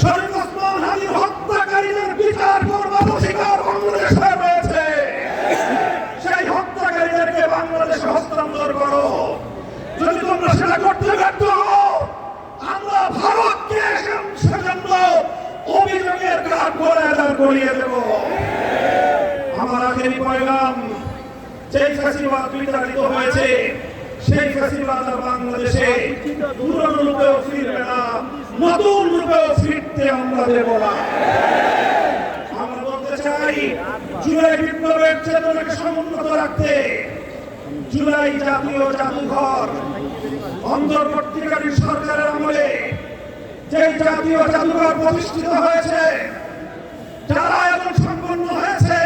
শরীফ ওসমান হাদির হত্যাকারীদের বিচার করবার অধিকার বাংলাদেশে রয়েছে। সেই হত্যাকারীদেরকে বাংলাদেশে হস্তান্তর করো। যদি তোমরা সেটা করতে ব্যর্থ হও, আমরা ভারতকে সেজন্য অভিযোগের কাঠ করিয়ে দেব। আমার আখেরি পয়গাম, যেই ফ্যাসিবাদ বিতাড়িত হয়েছে সেই ফ্যাসিবাদ আর বাংলাদেশে পুরনো রূপেও ফিরবে না, নতুন রূপেও ফিরতে আমরা দেব না। আমরা বলতে চাই, জুলাই বিপ্লবের চেতনাকে সমুন্নত রাখতে জুলাই জাতীয় জাদুঘর অন্তর্বর্তীকালীন সরকারের আমলে যে জাতীয় জাদুঘর প্রতিষ্ঠিত হয়েছে, যারা এখন সম্পন্ন হয়েছে,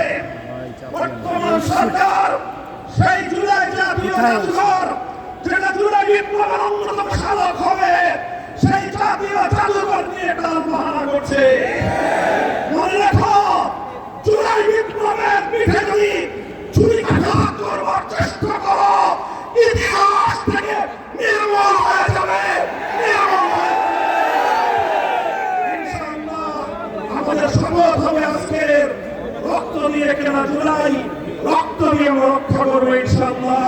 বর্তমান সরকার সেই জুলাই জাতীয় জাদুঘর, যেটা জুলাই বিপ্লবের অন্যতম সাধক হবে, সেই জাতীয় জাদুঘর নিয়ে টাল বাহানা করছে। মনে রেখো, জুলাই বিপ্লবের পিঠে যদি ছুরিকাঘাত করবার চেষ্টা করো, ইতিহাস থেকে নির্মূল হয়ে যাবে। ইনশাআল্লাহ আমাদের শপথ হবে আজকের, রক্ত দিয়ে কেনা জুলাই, রক্ত দিয়ে আমরা রক্ষা করবো ইনশাআল্লাহ।